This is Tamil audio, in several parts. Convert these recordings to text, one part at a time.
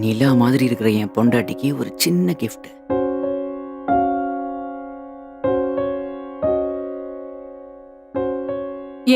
நிலா மாதிரி இருக்கிற என் பொண்டாட்டிக்கு ஒரு சின்ன கிஃப்ட்.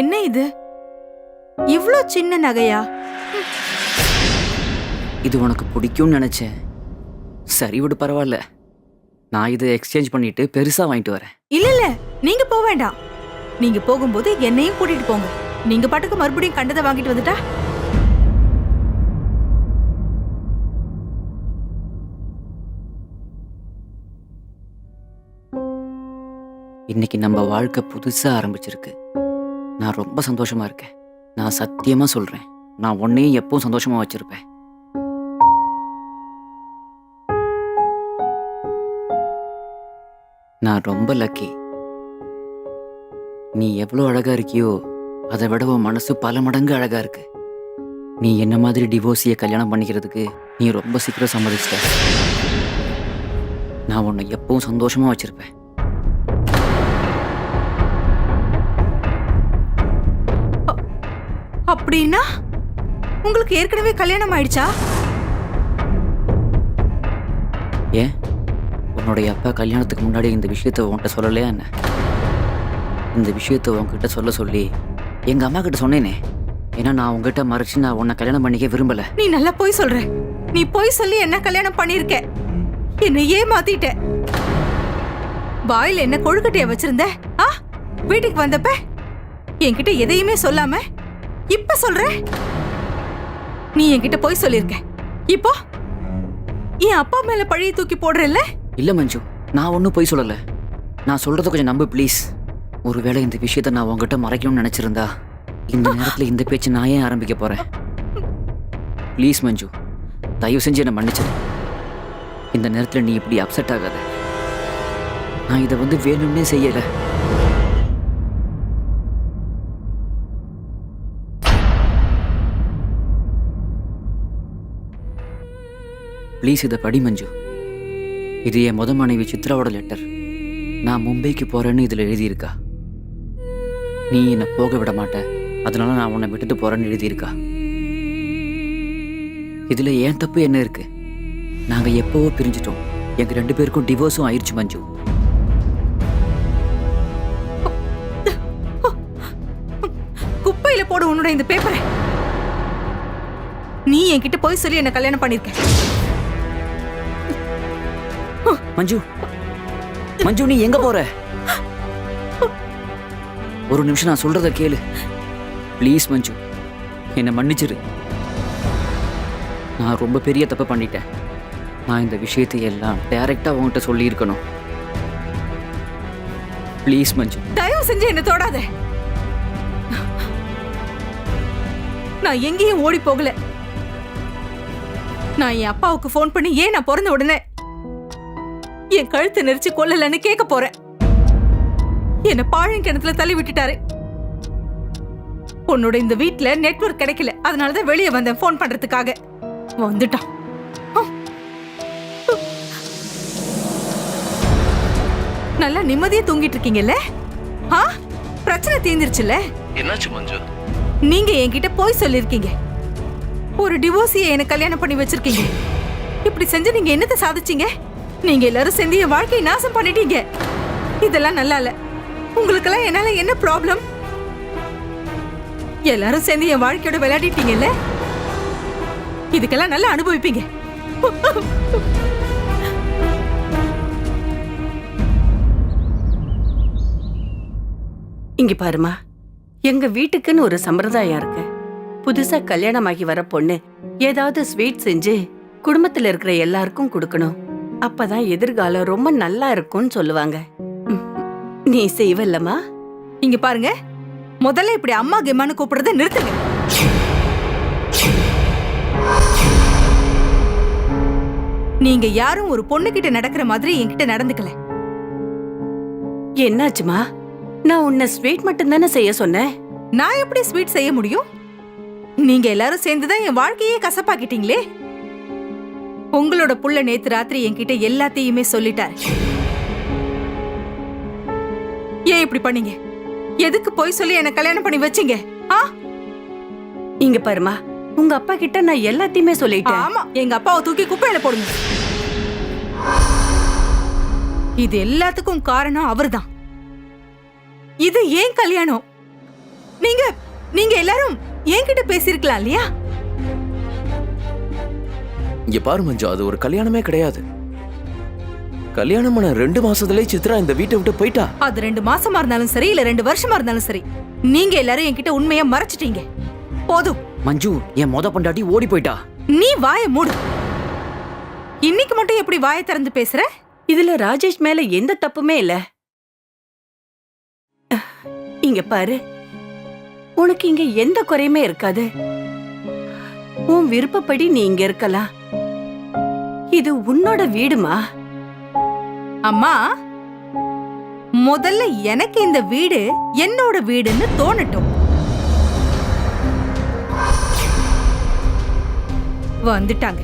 என்ன இது? இவ்ளோ சின்ன நகையா? இது உனக்கு பிடிக்கும்னு நினைச்சேன். சரி விடு, பரவாயில்ல. நான் இதை எக்ஸ்சேஞ்ச் பண்ணிட்டு பெருசா வாங்கிட்டு வரேன். இல்ல நீங்க போக வேண்டாம். நீங்க போகும்போது என்னையும் கூட்டிட்டு போங்க. நீங்க பாட்டுக்கு மறுபடியும் கண்டதை வாங்கிட்டு வந்துட்டா இன்னைக்கு நம்ம வாழ்க்கை புதுசா ஆரம்பிச்சிருக்கு. நான் ரொம்ப சந்தோஷமா இருக்கேன். நான் சத்தியமா சொல்றேன், நான் உன்னையும் எப்பவும் சந்தோஷமா வச்சிருப்பேன். நான் ரொம்ப லக்கி. நீ எவ்வளோ அழகா இருக்கியோ அதை விட உன் மனசு பல மடங்கு அழகா இருக்கு. நீ என்ன மாதிரி டிவோர்ஸியை கல்யாணம் பண்ணிக்கிறதுக்கு நீ ரொம்ப சீக்கிரம் சம்மதிச்சிட்ட. நான் உன்னை எப்பவும் சந்தோஷமா வச்சிருப்பேன். அப்படின்னா உங்களுக்கு ஏற்கனவே கல்யாணம் ஆயிடுச்சா? ஏன் உன்னுடைய அப்பா கல்யாணத்துக்கு முன்னாடி இந்த விஷயத்த உன்கிட்ட சொல்லலையா என்ன? இந்த விஷயத்த உன்கிட்ட சொல்ல சொல்லி எங்க அம்மா கிட்ட சொன்னேனே. ஏன்னா நான் உங்ககிட்ட மறைச்சு நான் உன்னை கல்யாணம் பண்ணிக்க விரும்பல. நீ நல்லா போய் சொல்ற. நீ போய் சொல்லி என்ன கல்யாணம் பண்ணிருக்க. என்ன ஏமாத்திட்ட. வாயில என்ன கொழுக்கட்டைய வச்சிருந்த? வீட்டுக்கு வந்தப்ப என்கிட்ட எதையுமே சொல்லாம இப்ப சொல்ற நீ என்கிட்ட போய் சொல்லிருக்க. இப்போ என் அப்பா மேல பழைய தூக்கி போடுறல்ல? இல்ல மஞ்சு, நான் ஒன்னும் போய் சொல்லல. நான் சொல்றத கொஞ்சம் நம்பு ப்ளீஸ். ஒருவேளை இந்த விஷயத்த நான் உங்ககிட்ட மறைக்கணும்னு நினைச்சிருந்தா இந்த நேரத்துல இந்த பேச்சு நான் ஏன் ஆரம்பிக்க போறேன்? ப்ளீஸ் மஞ்சு, தயவு செஞ்சு என்னை மன்னிச்சிடு. இந்த நேரத்துல நீ இப்படி அப்செட் ஆகாத. நான் இதை வேணும்னே செய்யல. ப்ளீஸ் இதை படி மஞ்சு. இது என் முத மனைவி சித்ராவோட லெட்டர். நான் மும்பைக்கு போறேன்னு இதுல எழுதியிருக்கா. நீ என்னை போக விட மாட்ட, அதனால நான் உன்னை விட்டுட்டு போறேன்னு எழுதியிருக்கா. இதுல ஏன் தப்பு என்ன இருக்கு? நாங்க எப்பவோ பிரிஞ்சிட்டோம். எங்க 2 பேருக்கும் டிவோர்ஸும் ஆயிடுச்சு மஞ்சு. குப்பையில போடு உன்னோட இந்த பேப்பரை. நீ என்கிட்ட போய் சொல்லி என்ன கல்யாணம் பண்ணிருக்க. மஞ்சு, மஞ்சு நீ எங்க போற? ஒரு நிமிஷம் நான் சொல்றத கேளு ப்ளீஸ் மஞ்சு, என்னை மன்னிச்சிரு. நான் ரொம்ப பெரிய தப்பு பண்ணிட்டேன். நான் இந்த விஷயத்தை எல்லாம் டைரக்டா உன்கிட்ட சொல்லி இருக்கணும். ப்ளீஸ் மஞ்சு, தயவு செஞ்சு என்ன தொடாத. நான் எங்கேயும் ஓடி போகல. நான் என் அப்பாவுக்கு போன் பண்ணி ஏன் நான் பிறந்த உடனே என் கழுத்தை நெரிச்சு கொல்லலன்னு கேட்க போறேன். என்ன பாழங்கிணத்துல தள்ளி விட்டுட்டாரு. உன்னோட இந்த வீட்ல நெட்வொர்க் கிடைக்கல, அதனாலதான் வெளியே வந்தேன் போன் பண்றதுக்காக. வந்துட்டான். நல்லா நிம்மதியா தூங்கிட்டு இருக்கீங்கல்ல? பிரச்சனை தீர்ந்துருச்சுல்ல? என்னாச்சு மஞ்சு? நீங்க என்கிட்ட போய் சொல்லிருக்கீங்க. ஒரு டிவோர்ஸியை என்ன கல்யாணம் பண்ணி வச்சிருக்கீங்க. இப்படி செஞ்சு நீங்க என்னத்தை சாதிச்சீங்க? நீங்க எல்லாரும் சேர்ந்து என் வாழ்க்கையை நாசம் பண்ணிட்டீங்க. இதெல்லாம் நல்லா இல்ல. உங்களுக்கெல்லாம் என்னால என்ன ப்ராப்ளம்? எல்லாரும் சேர்ந்து என் வாழ்க்கையோட விளையாடிட்டீங்கல்ல? இதுக்கெல்லாம் நல்லா அனுபவிப்பீங்க. இங்க பாருமா, எங்க வீட்டுக்குன்னு ஒரு சம்பிரதாயம் இருக்கு. புதுசா கல்யாணமாகி வர பொண்ணு ஏதாவது ஸ்வீட் செஞ்சு குடும்பத்துல இருக்கிற எல்லாருக்கும் கொடுக்கணும். அப்பதான் எதிர்காலம் ரொம்ப நல்லா இருக்கும்னு சொல்லுவாங்க. நீ செய்வல்லமா? இங்க பாருங்க, முதல்ல இப்படி அம்மா கெம்மான்னு கூப்பிடுறத நிறுத்துங்க. நீங்க யாரும் ஒரு பொண்ணு கிட்ட நடக்கிற மாதிரி என்கிட்ட நடந்துக்கல. என்னாச்சுமா? நான் உன்னை ஸ்வீட் மட்டும் தானே செய்ய சொன்னேன். நான் எப்படி ஸ்வீட் செய்ய முடியும்? நீங்க எல்லாரும் சேர்ந்துதான் என் வாழ்க்கையே கசப்பாக்கிட்டீங்களே. உங்களோட புள்ள நேத்து ராத்திரி என்கிட்ட எல்லாத்தையுமே சொல்லிட்டாரு. ஏன் இப்படி பண்ணீங்க? எதுக்கு போய் சொல்லி என்ன கல்யாணம் பண்ணி வச்சீங்க? இங்க பாருமா, உங்க அப்பா கிட்ட நான் எல்லாத்தையுமே சொல்லிட்டேன். ஆமா, எங்க அப்பாவை தூக்கி குப்பையில போடுங்க. இது எல்லாத்துக்கும் காரணம் அவர்தான். இது ஏன் கல்யாணம்? நீங்க நீங்க எல்லாரும் என்கிட்ட பேசிருக்கலாம் இல்லையா? இங்க பாரு மஞ்சு, அது ஒரு கல்யாணமே கிடையாது. கல்யாணம் பண்ண 2 மாசத்துலயே சித்ரா இந்த வீட்டை விட்டு போயிட்டா. அது 2 மாசமா இருந்தாலும் சரி, இல்ல 2 வருஷமா இருந்தாலும் சரி, நீங்க எல்லாரும் என்கிட்ட உண்மையை மறைச்சிட்டீங்க. போதும். மஞ்சு, என் மொத பொண்டாட்டி ஓடி போயிட்டா. நீ வாயை மூடு. இன்னைக்கு மட்டும் எப்படி வாயை திறந்து பேசுற? இதுல ராஜேஷ் மேல எந்த தப்புமே இல்ல. இங்க பாரு, உனக்கு இங்க எந்த குறையுமே இருக்காது. உன் விருப்பப்படி நீ இங்க இருக்கலாம். இது உன்னோட வீடுமா? அம்மா, முதல்ல எனக்கு இந்த வீடு என்னோட வீடுன்னு தோணட்டும். வந்துட்டாங்க.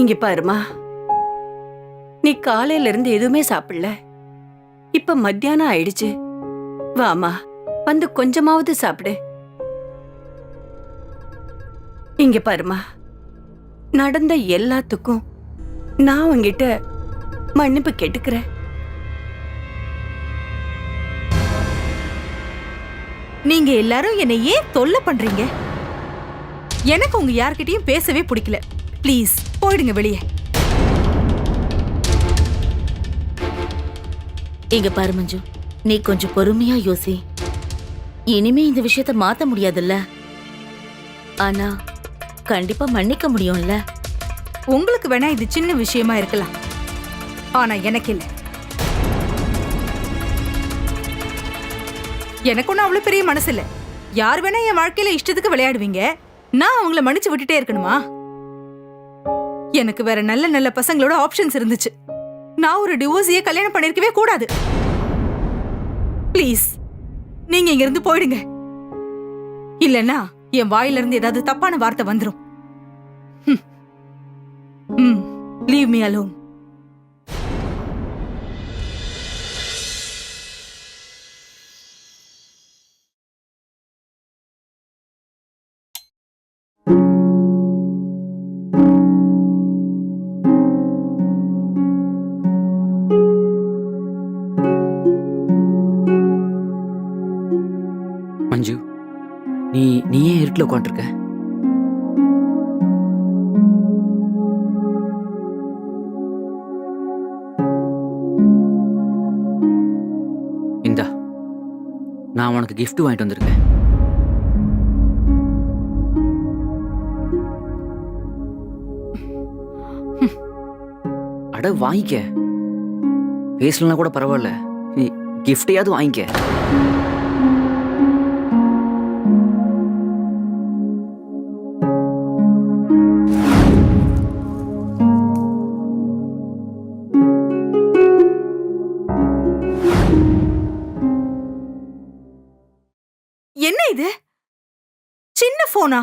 இங்க பாருமா, நீ காலையில இருந்து எதுவுமே சாப்பிடல. இப்ப மத்தியானம் ஆயிடுச்சு. வாமா, வந்து கொஞ்சமாவது சாப்பிடு. இங்க பாருமா, நடந்த எல்லாத்துக்கும் நான் உன்கிட்ட மன்னிப்பு கேட்டுக்கிறேன். நீங்க எல்லாரும் என்னை ஏன் தொல்லை பண்றீங்க? எனக்கு உங்க யார்கிட்டயும் பேசவே பிடிக்கல. ப்ளீஸ் போயிடுங்க வெளியே. இங்க பாரு மஞ்சு, நீ கொஞ்சம் பொறுமையா யோசி. இனிமே இந்த விஷயத்த மாத்த முடியாதுல்ல, ஆனா கண்டிப்பா மன்னிக்க முடியும்ல. உங்களுக்கு வேணா இது சின்ன விஷயமா இருக்கலாம், ஆனா எனக்கு இல்ல. எனக்கு ஒன்னும் அவ்வளவு பெரிய மனசு இல்ல. யார் வேணா என் வாழ்க்கையில இஷ்டத்துக்கு விளையாடுவீங்க, நான் அவங்கள மன்னிச்சு விட்டுட்டே இருக்கணுமா? எனக்கு வேற நல்ல நல்ல பசங்களோட ஆப்ஷன்ஸ் இருந்துச்சு. நான் ஒரு டிவோர்ஸையே கல்யாணம் பண்ணிருக்கவே கூடாது. ப்ளீஸ் நீங்க இங்க இருந்து போயிடுங்க. இல்லன்னா என் வாயில இருந்து ஏதாவது தப்பான வார்த்தை வந்துரும். Leave me alone. மஞ்சு, நீ ஏன் இருட்டில் உட்காந்துருக்க? இந்தா, நான் உனக்கு gift வாங்கிட்டு வந்திருக்கேன். அட வாங்கிக்க. பேசலன்னா கூட பரவாயில்ல, நீ கிஃப்டையாவது வாங்கிக்க. என்ன இது? சின்ன போனா?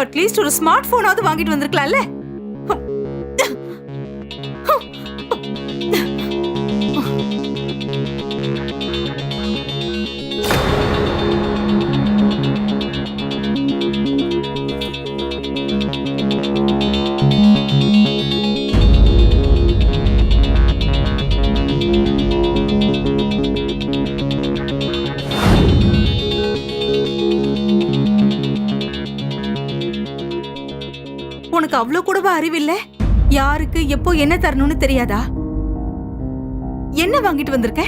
அட்லீஸ்ட் ஒரு ஸ்மார்ட் போனாவது வாங்கிட்டு வந்திருக்கலாம்ல. உனக்கு அவ்வளவு கூடவா அறிவில்ல? யாருக்கு எப்போ என்ன தரணும்னு தெரியாதா? என்ன வாங்கிட்டு வந்திருக்க?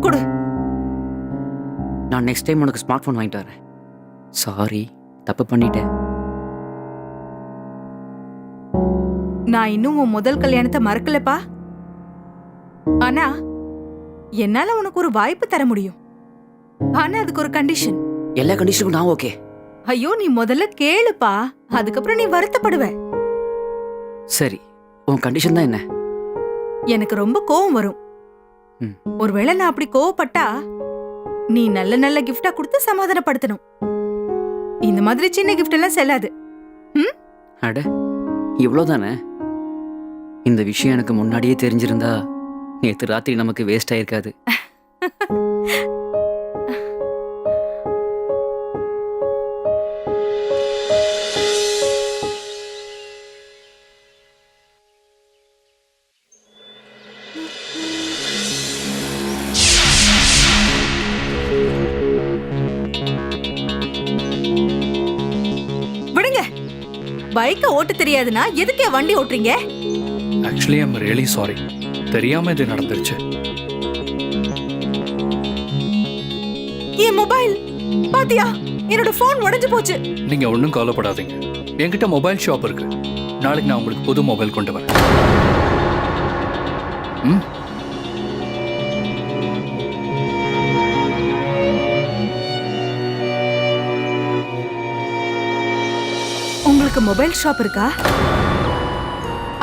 கொடு. நான் நெக்ஸ்ட் டைம் உனக்கு ஸ்மார்ட் போன் வாங்கிட்டு வரேன். சாரி, தப்பு பண்ணிட்டேன். நான் இன்னும் உன் முதல் கல்யாணத்தை மறக்கலப்பா. ஆனா என்னால உனக்கு ஒரு வாய்ப்பு தர முடியும். ஆனா அதுக்கு ஒரு கண்டிஷன். எல்லா கண்டிஷனுக்கும் நான் ஓகே. ஐயோ நீ முதல்ல கேளுப்பா, அதுக்கப்புறம் நீ வருத்தப்படுவ. சரி, உன் கண்டிஷன் தான் என்ன? எனக்கு ரொம்ப கோவம் வரும். ம். ஒருவேளை நான் அப்படி கோவப்பட்டா நீ நல்ல நல்ல கிஃப்டா கொடுத்து சமாதானப்படுத்தணும். இந்த மாதிரி சின்ன கிஃப்ட் எல்லாம் செல்லாது. அட, இவ்வளோதானே? இந்த விஷயம் எனக்கு முன்னாடியே தெரிஞ்சிருந்தா நேற்று ராத்திரி நமக்கு வேஸ்ட் ஆயிருக்காது. விடுங்க, பைக்க ஓட்ட தெரியாதுன்னா எதுக்கே வண்டி ஓட்டுறீங்க? Actually I'm really sorry. தெரியாம இது நடந்துருச்சு. என் மொபைல் பாத்தியா, என்னோட போன் உடைஞ்சு போச்சு. நீங்க ஒன்றும் கவலைப்படாதீங்க. என்கிட்ட மொபைல் ஷாப் இருக்கு. நாளைக்கு நான் உங்களுக்கு புது மொபைல் கொண்டு வரேன். ம். உங்களுக்கு மொபைல் ஷாப் இருக்கா?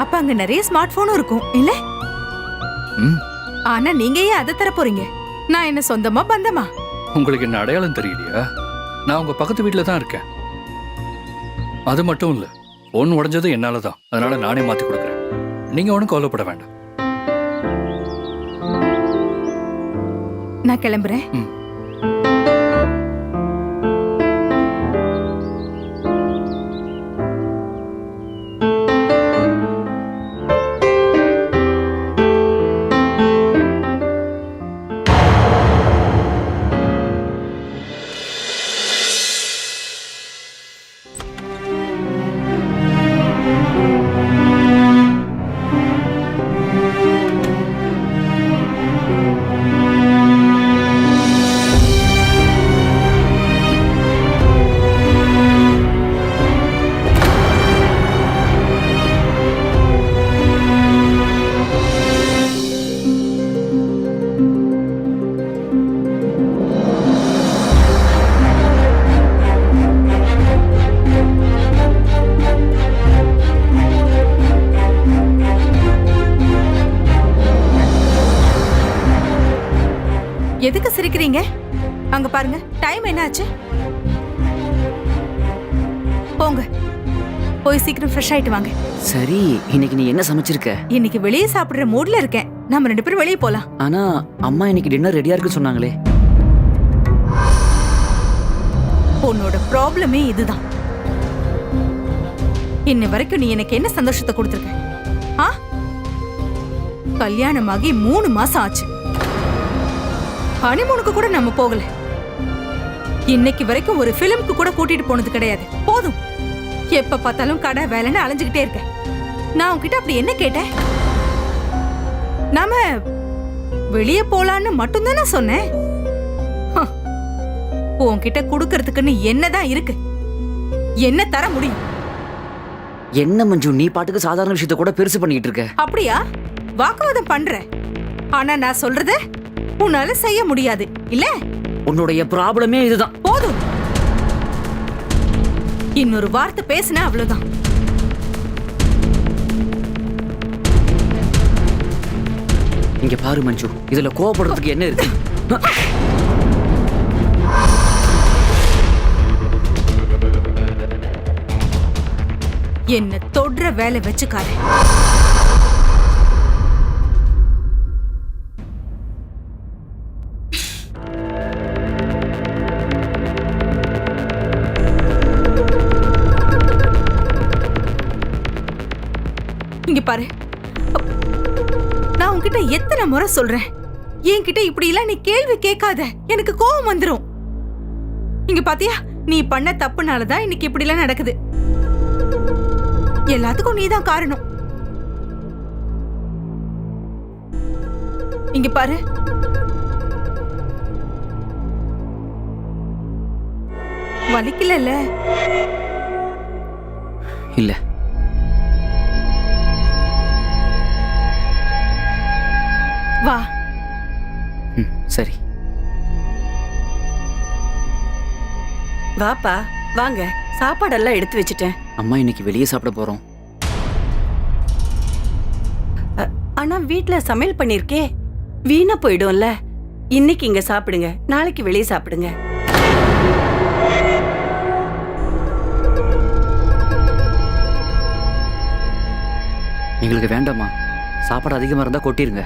அப்ப அங்க நிறைய ஸ்மார்ட் போனும் இருக்கும் இல்ல? ம். ஆனா நீங்க ஏன் அதை தர போறீங்க? நான் என்ன சொந்தமா பந்தமா? உங்களுக்கு என்ன அடையாளம் தெரியலையா? நான் உங்க பக்கத்து வீட்டில் தான் இருக்கேன். அது மட்டும் இல்ல, ஃபோன் உடைஞ்சது என்னால தான். அதனால நானே மாத்தி கொடுக்குறேன். நீங்க ஒன்றும் கவலைப்பட வேண்டாம். நான் கிளம்புறேன். ம். எதுக்கு சிரிக்கிறீங்க? அங்க பாருங்க, டைம் என்ன ஆச்சு? போங்க, போய் சீக்கிரம் ஃப்ரெஷ் ஆயிட்டு வாங்க. சரி, இன்னைக்கு நீ என்ன சமைச்சிருக்க? இன்னைக்கு வெளியே சாப்பிடுற மூட்ல இருக்கேன். நம்ம 2 பேரும் வெளியே போலாம். ஆனா அம்மா இன்னைக்கு டின்னர் ரெடியா இருக்குன்னு சொன்னாங்களே. உன்னோட ப்ராப்ளமே இதுதான். இன்ன வரைக்கும் நீ எனக்கு என்ன சந்தோஷத்தை கொடுத்திருக்க? ஆ? கல்யாணமாகி 3 மாசம் ஆச்சு. ஹனிமூனுக்கு கூட நம்ம போகல. இன்னைக்கு வரைக்கும் ஒரு பிலிம்க்கு கூட கூட்டிட்டு போனது கிடையாது. போதும், எப்ப பார்த்தாலும் கடை வேலைன்னு அலைஞ்சுக்கிட்டே இருக்க. நான் உன்கிட்ட அப்படி என்ன கேட்டேன்? நாம வெளியே போலான்னு மட்டும்தானே சொன்னேன். உன்கிட்ட குடுக்கறதுக்குன்னு என்னதான் இருக்கு? என்ன தர முடியும்? என்ன மஞ்சு, நீ பாட்டுக்கு சாதாரண விஷயத்த கூட பெருசு பண்ணிட்டு இருக்க. அப்படியா? வாக்குவாதம் பண்ற. ஆனா நான் சொல்றத உன்னால செய்ய முடியாது இல்ல? உன்னுடைய ப்ராப்ளமே இதுதான். போதும், இன்னொரு வார்த்தை பேசினா அவ்வளவுதான். இங்க பாரு மஞ்சு, இதுல கோவப்படுறதுக்கு என்ன இருக்கு? என்ன தொடுற வேலை வச்சுக்காரு. இங்க பாரு, நான் உன்கிட்ட எத்தனை முறை சொல்றேன், என்கிட்ட இப்படி எல்லாம் நீ கேள்வி கேட்காத, எனக்கு கோபம் வந்துரும். இங்க பாத்தியா, நீ பண்ண தப்புனாலதான் இன்னைக்கு இப்படி எல்லாம் நடக்குது. எல்லாத்துக்கும் நீதான் காரணம். இங்க பாரு, வலிக்கல? இல்ல. வா. சரி. வாப்பா, வாங்க, சாப்பாடெல்லாம் எடுத்து வச்சுட்டேன். அம்மா இன்னைக்கு வெளியே சாப்பிட போறோம். ஆனா வீட்ல சமையல் பண்ணிருக்கே, வீணா போயிடும்ல. இன்னைக்கு இங்க சாப்பிடுங்க, நாளைக்கு வெளியே சாப்பிடுங்க. எங்களுக்கு வேண்டாம்மா. சாப்பாடு அதிகமா இருந்தா கொட்டிருங்க.